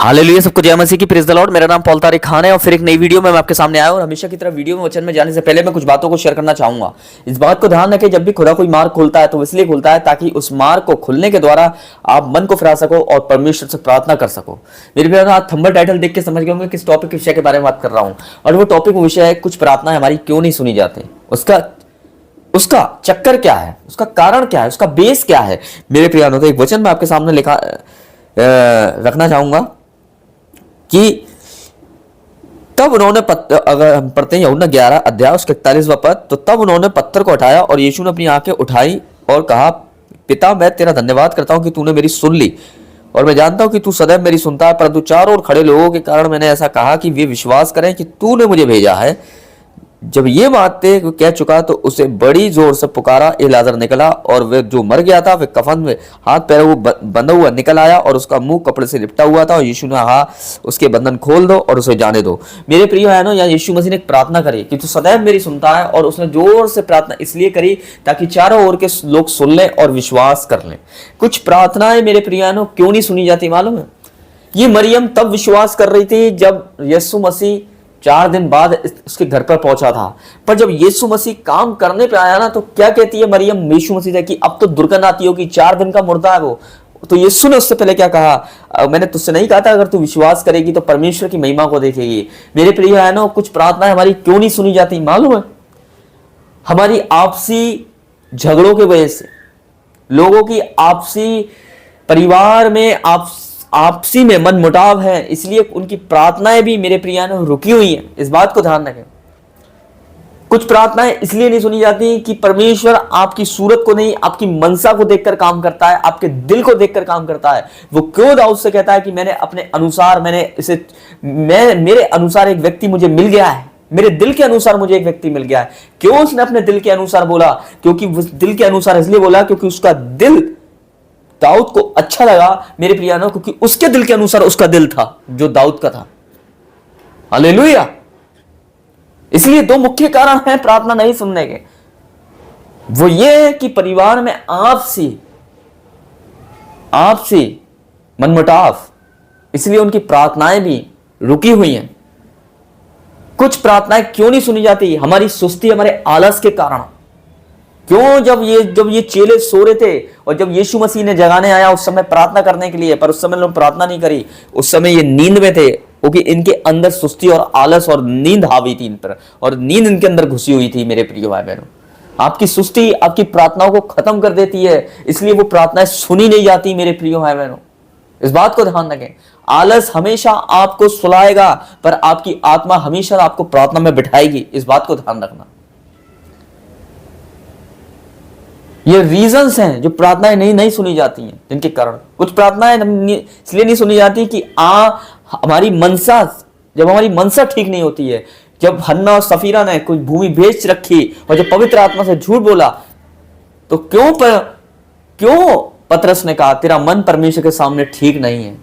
Hallelujah, सबको जय मसीह की, प्रेज द लॉर्ड। मेरा नाम पॉल तारिक खान है और फिर एक नई वीडियो में मैं आपके सामने आया और हमेशा की तरह वीडियो में वचन में जाने से पहले मैं कुछ बातों को शेयर करना चाहूंगा। इस बात को ध्यान रखें, जब भी खुदा कोई मार्ग खुलता है तो इसलिए खुलता है ताकि उस मार्ग को खुलने के द्वारा आप मन को फिरा सको और परमेश्वर से प्रार्थना कर सको। मेरे प्यारे, आप थंबनेल टाइटल देख के समझ गए होंगे किस टॉपिक के विषय के बारे में बात कर रहा हूं, और वो टॉपिक विषय है कुछ प्रार्थनाएं हमारी क्यों नहीं सुनी जाती। उसका चक्कर क्या है, उसका कारण क्या है, उसका बेस क्या है। मेरे प्रियानो, तो एक वचन मैं आपके सामने लिखा रखना चाहूंगा कि तब उन्होंने अगर हम पढ़ते हैं यूहन्ना 11 अध्याय उसके 41वां पद, तो तब उन्होंने पत्थर को हटाया और यीशु ने अपनी आंखें उठाई और कहा, पिता मैं तेरा धन्यवाद करता हूं कि तूने मेरी सुन ली, और मैं जानता हूं कि तू सदैव मेरी सुनता है, परंतु चारों ओर खड़े लोगों के कारण मैंने ऐसा कहा कि वे विश्वास करें कि तूने मुझे भेजा है। जब ये बातें कह चुका तो उसे बड़ी जोर से पुकारा, इलाजर निकला, और वे जो मर गया था वे कफन में हाथ पैर बंधा हुआ निकल आया और उसका मुंह कपड़े से लिपटा हुआ था, और यीशु ने कहा, उसके बंधन खोल दो और उसे जाने दो। मेरे प्रिय है ना, यहाँ यीशु मसीह ने एक प्रार्थना करी कि तू सदैव मेरी सुनता है, और उसने जोर से प्रार्थना इसलिए करी ताकि चारों ओर के लोग सुन लें और विश्वास कर लें। कुछ प्रार्थनाएं मेरे प्रिय है ना क्यों नहीं सुनी जाती मालूम है? ये मरियम तब विश्वास कर रही थी जब यीशु मसीह 4 दिन बाद उसके घर पर पहुंचा था, पर जब यीशु मसीह काम करने पे आया ना, तो क्या कहती है मरियम यीशु मसीह से कि अब तो दुर्गंध आती होगी, 4 दिन का मुर्दा है वो। तो यीशु ने उससे पहले क्या कहा, मैंने तुझसे नहीं कहा था अगर तू विश्वास करेगी तो परमेश्वर की महिमा को देखेगी। मेरे प्रिय है ना, कुछ प्रार्थनाएं हमारी क्यों नहीं सुनी जाती मालूम है? हमारी आपसी झगड़ों की वजह से, लोगों की आपसी, परिवार में आपसी में मन मुटाव है, इसलिए उनकी प्रार्थनाएं भी मेरे प्रिया ने रुकी हुई हैं। इस बात को ध्यान रखें। कुछ प्रार्थनाएं इसलिए नहीं सुनी जाती कि परमेश्वर आपकी सूरत को नहीं, आपकी मनसा को देखकर काम करता है, आपके दिल को देखकर काम करता है। वो क्यों दाऊद से कहता है कि मैंने अपने अनुसार, मेरे अनुसार एक व्यक्ति मुझे मिल गया है, मेरे दिल के अनुसार मुझे एक व्यक्ति मिल गया है। क्यों उसने अपने दिल के अनुसार बोला? क्योंकि दिल के अनुसार इसलिए बोला क्योंकि उसका दिल दाऊद को अच्छा लगा मेरे प्रियानो, क्योंकि उसके दिल के अनुसार उसका दिल था जो दाऊद का था। हालेलुया। इसलिए 2 मुख्य कारण हैं प्रार्थना नहीं सुनने के। वो ये है कि परिवार में आपसी मनमुटाव, इसलिए उनकी प्रार्थनाएं भी रुकी हुई हैं। कुछ प्रार्थनाएं क्यों नहीं सुनी जाती? हमारी सुस्ती, हमारे आलस के कारण। क्यों? जब ये चेले सो रहे थे और जब यीशु मसीह ने जगाने आया उस समय प्रार्थना करने के लिए, पर उस समय लोग प्रार्थना नहीं करी, उस समय ये नींद में थे, क्योंकि इनके अंदर सुस्ती और आलस और नींद हावी थी इन पर, और नींद इनके अंदर घुसी हुई थी। मेरे प्रिय भाई बहनों, आपकी सुस्ती आपकी प्रार्थनाओं को खत्म कर देती है, इसलिए वो प्रार्थनाएं सुनी नहीं जाती। मेरे प्रिय भाई बहनों, इस बात को ध्यान रखें। आलस हमेशा आपको सुलाएगा, पर आपकी आत्मा हमेशा आपको प्रार्थना में बिठाएगी। इस बात को ध्यान रखना। ये रीजंस हैं जो प्रार्थनाएं नहीं सुनी जाती हैं, जिनके कारण कुछ प्रार्थनाएं इसलिए नहीं सुनी जाती कि हमारी मनसा, जब हमारी मनसा ठीक नहीं होती है, जब हन्ना और सफीरा ने कुछ भूमि बेच रखी और जब पवित्र आत्मा से झूठ बोला, तो क्यों पतरस ने कहा तेरा मन परमेश्वर के सामने ठीक नहीं है।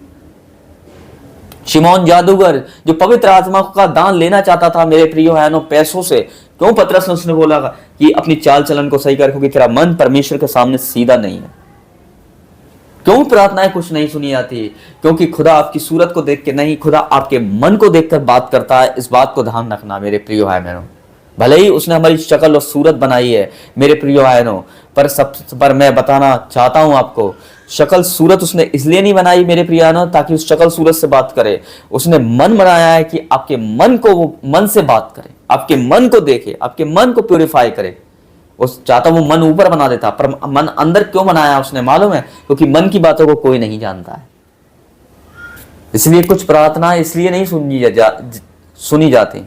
शिमोन जादूगर जो पवित्र आत्मा का दान लेना चाहता था मेरे प्रियो है पैसों से, क्यों पतरस ने उसने बोला कि अपनी चाल चलन को सही कर, क्योंकि तेरा मन परमेश्वर के सामने सीधा नहीं है। क्यों प्रार्थनाएं कुछ नहीं सुनी जाती? क्योंकि खुदा आपकी सूरत को देख के नहीं, खुदा आपके मन को देखकर बात करता है। इस बात को ध्यान रखना मेरे प्रियो भाई बहनों। भले ही उसने हमारी शक्ल और सूरत बनाई है मेरे प्रियो भाई बहनों, पर मैं बताना चाहता हूं आपको, शक्ल सूरत उसने इसलिए नहीं बनाई मेरे प्रियानो ताकि उस शक्ल सूरत से बात करे। उसने मन बनाया है कि आपके मन को वो मन से बात करे, आपके मन को देखे, आपके मन को प्यूरिफाई करे। उस चाहता वो मन ऊपर बना देता, पर मन अंदर क्यों बनाया उसने मालूम है? क्योंकि मन की बातों को कोई नहीं जानता है। इसलिए कुछ प्रार्थना इसलिए नहीं सुनी जाती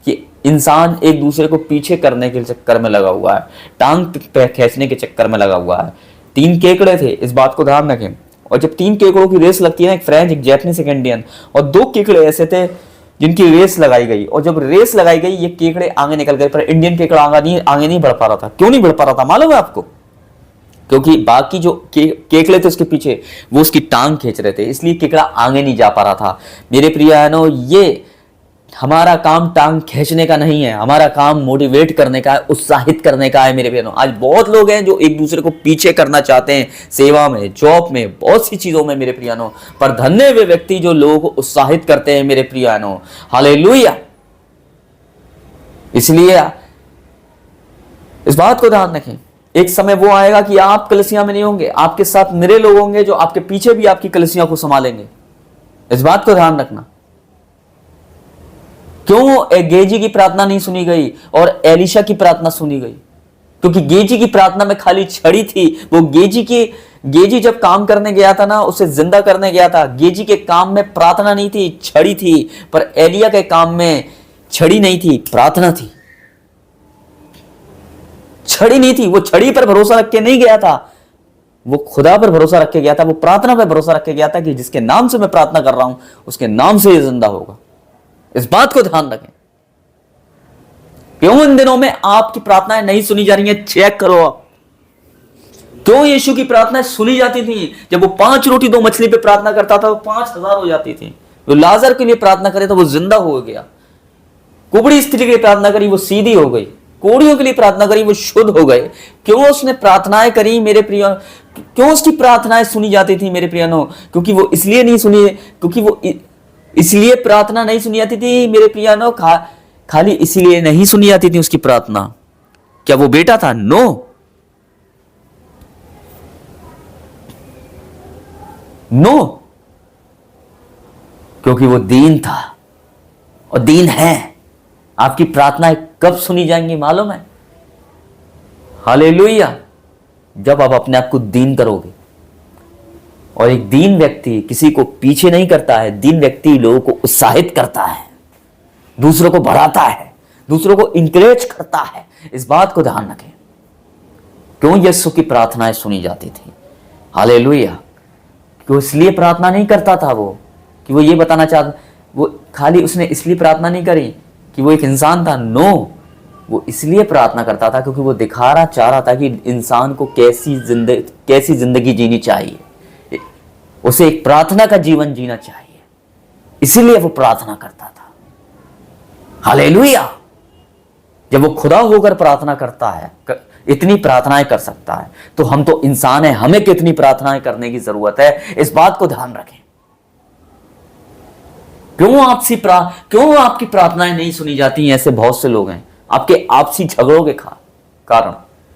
कि इंसान एक दूसरे को पीछे करने के चक्कर में लगा हुआ है, टांग खींचने के चक्कर में लगा हुआ है। 3 केकड़े थे, इस बात को ध्यान रखें। और जब 3 केकड़ों की रेस लगती है ना, एक फ्रेंच, एक जैपनीज, एक इंडियन, और 2 केकड़े ऐसे थे जिनकी रेस लगाई गई, और जब रेस लगाई गई ये केकड़े आगे निकल गए, पर इंडियन केकड़ा आगे नहीं बढ़ पा रहा था। क्यों नहीं बढ़ पा रहा था मालूम है आपको? क्योंकि बाकी जो केकड़े थे उसके पीछे वो उसकी टांग खींच रहे थे, इसलिए केकड़ा आगे नहीं जा पा रहा था। मेरे प्रिय बहनों, ये हमारा काम टांग खींचने का नहीं है, हमारा काम मोटिवेट करने का है, उत्साहित करने का है मेरे बहनों। आज बहुत लोग हैं जो एक दूसरे को पीछे करना चाहते हैं, सेवा में, जॉब में, बहुत सी चीजों में मेरे प्रियानों, पर धन्य वे व्यक्ति जो लोगों को उत्साहित करते हैं मेरे प्रियानों। हालेलुया। इसलिए इस बात को ध्यान रखें, एक समय वो आएगा कि आप कलीसिया में नहीं होंगे, आपके साथ मेरे लोग होंगे जो आपके पीछे भी आपकी कलीसिया को संभालेंगे। इस बात को ध्यान रखना। क्यों गेजी की प्रार्थना नहीं सुनी गई और एलिशा की प्रार्थना सुनी गई? क्योंकि गेजी की प्रार्थना में खाली छड़ी थी। वो गेजी जब काम करने गया था ना, उसे जिंदा करने गया था, गेजी के काम में प्रार्थना नहीं थी, छड़ी थी। पर एलिया के काम में छड़ी नहीं थी, प्रार्थना थी। छड़ी नहीं थी, वो छड़ी पर भरोसा रख के नहीं गया था, वो खुदा पर भरोसा रख के गया था, वो प्रार्थना पर भरोसा रख के गया था कि जिसके नाम से मैं प्रार्थना कर रहा हूं उसके नाम से ये जिंदा होगा। इस बात को ध्यान रखें। क्यों इन दिनों में आपकी प्रार्थनाएं नहीं सुनी जा रही हैं? चेक करो आप। क्यों यीशु की प्रार्थनाएं सुनी जाती थी? जब वो 5 रोटी 2 मछली पे प्रार्थना करता था वो 5000 हो जाती थी। वो लाजर के लिए प्रार्थना करे तो वो जिंदा हो गया। कुबड़ी स्त्री के लिए प्रार्थना करी, वो सीधी हो गई। कोड़ियों के लिए प्रार्थना करी, वो शुद्ध हो गए। क्यों उसने प्रार्थनाएं करी मेरे प्रिय? क्यों उसकी प्रार्थनाएं सुनी जाती थी मेरे प्रियनों? क्योंकि वो इसलिए नहीं सुनी, क्योंकि वो इसलिए प्रार्थना नहीं सुनी जाती थी मेरे प्रियनों, खाली इसीलिए नहीं सुनी जाती थी उसकी प्रार्थना। क्या वो बेटा था? नो। नो, क्योंकि वो दीन था और दीन है। आपकी प्रार्थनाएं कब सुनी जाएंगी मालूम है? हालेलुया, जब आप अपने आप को दीन करोगे। और एक दीन व्यक्ति किसी को पीछे नहीं करता है, दीन व्यक्ति लोगों को उत्साहित करता है, दूसरों को बढ़ाता है, दूसरों को इंकरेज करता है। इस बात को ध्यान रखें। क्यों यीशु की प्रार्थनाएं सुनी जाती थी? हालेलुया। क्यों इसलिए प्रार्थना नहीं करता था वो कि वो ये बताना चाहता, वो खाली उसने इसलिए प्रार्थना नहीं करी कि वो एक इंसान था। नो, वो इसलिए प्रार्थना करता था क्योंकि वो दिखाना चाह रहा था कि इंसान को कैसी जिंदगी जीनी चाहिए, उसे एक प्रार्थना का जीवन जीना चाहिए। इसीलिए वो प्रार्थना करता था। हालेलुया। जब वो खुदा होकर प्रार्थना करता है, इतनी प्रार्थनाएं कर सकता है, तो हम तो इंसान हैं, हमें कितनी प्रार्थनाएं करने की जरूरत है। इस बात को ध्यान रखें। क्यों आपकी प्रार्थनाएं नहीं सुनी जाती हैं? ऐसे बहुत से लोग हैं। आपके आपसी झगड़ों के कारण,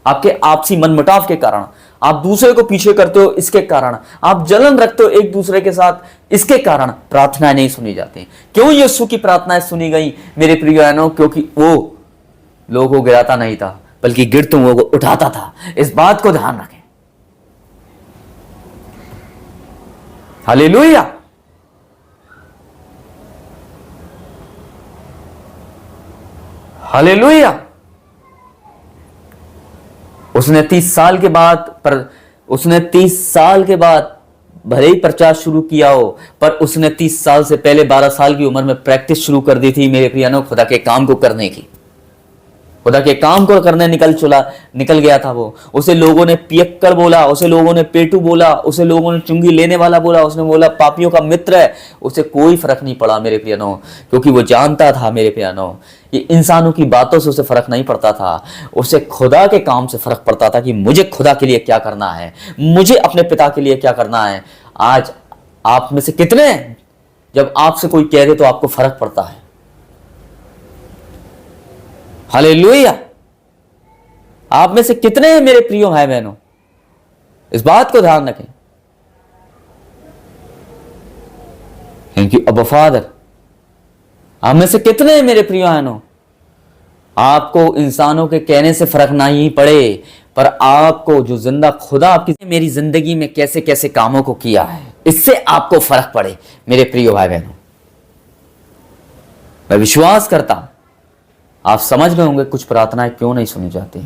आपके आपसी मनमुटाव के कारण, आप दूसरे को पीछे करते हो इसके कारण, आप जलन रखते हो एक दूसरे के साथ, इसके कारण प्रार्थनाएं नहीं सुनी जाती। क्यों यीशु की प्रार्थनाएं सुनी गई मेरे प्रिय बहनों? क्योंकि वो लोगों को गिराता नहीं था, बल्कि गिरते हुए को उठाता था। इस बात को ध्यान रखें। हालेलुया। हालेलुया। उसने 30 साल के बाद भले ही प्रचार शुरू किया हो, पर उसने 30 साल से पहले 12 साल की उम्र में प्रैक्टिस शुरू कर दी थी मेरे प्रियनों, खुदा के काम को करने की। खुदा के काम को करने निकल गया था वो। उसे लोगों ने पियक्कड़ बोला, उसे लोगों ने पेटू बोला, उसे लोगों ने चुंगी लेने वाला बोला, उसने बोला पापियों का मित्र है। उसे कोई फर्क नहीं पड़ा मेरे प्रियनों, क्योंकि वो जानता था मेरे प्रियनों, ये इंसानों की बातों से उसे फर्क नहीं पड़ता था। उसे खुदा के काम से फर्क पड़ता था कि मुझे खुदा के लिए क्या करना है, मुझे अपने पिता के लिए क्या करना है। आज आप में से कितने, जब आपसे कोई कह दे तो आपको फर्क पड़ता है? हालेलुया। आप में से कितने हैं मेरे प्रियो भाई बहनों? इस बात को ध्यान रखें। थैंक यू अब्बा फादर। आप में से कितने हैं मेरे प्रियो बहनों? आपको इंसानों के कहने से फर्क नहीं पड़े, पर आपको जो जिंदा खुदा आपकी मेरी जिंदगी में कैसे कैसे कामों को किया है, इससे आपको फर्क पड़े मेरे प्रियो भाई बहनों। मैं विश्वास करता हूं आप समझ गए होंगे कुछ प्रार्थनाएं क्यों नहीं सुनी जाती।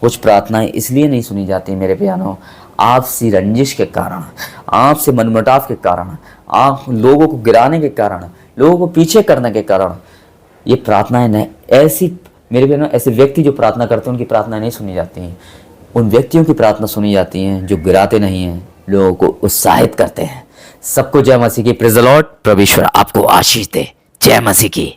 कुछ प्रार्थनाएं इसलिए नहीं सुनी जाती मेरे प्यारों, आपसी रंजिश के कारण, आपसे मनमुटाव के कारण, आप लोगों को गिराने के कारण, लोगों को पीछे करने के कारण ये प्रार्थनाएं नहीं, ऐसी मेरे प्यारों ऐसे व्यक्ति जो प्रार्थना करते हैं उनकी प्रार्थनाएं नहीं सुनी जाती हैं। उन व्यक्तियों की प्रार्थना सुनी जाती हैं जो गिराते नहीं हैं, लोगों को उत्साहित करते हैं। सबको जय मसीह की। Praise the Lord. प्रभु ईश्वर आपको आशीष दे। जय मसीह की।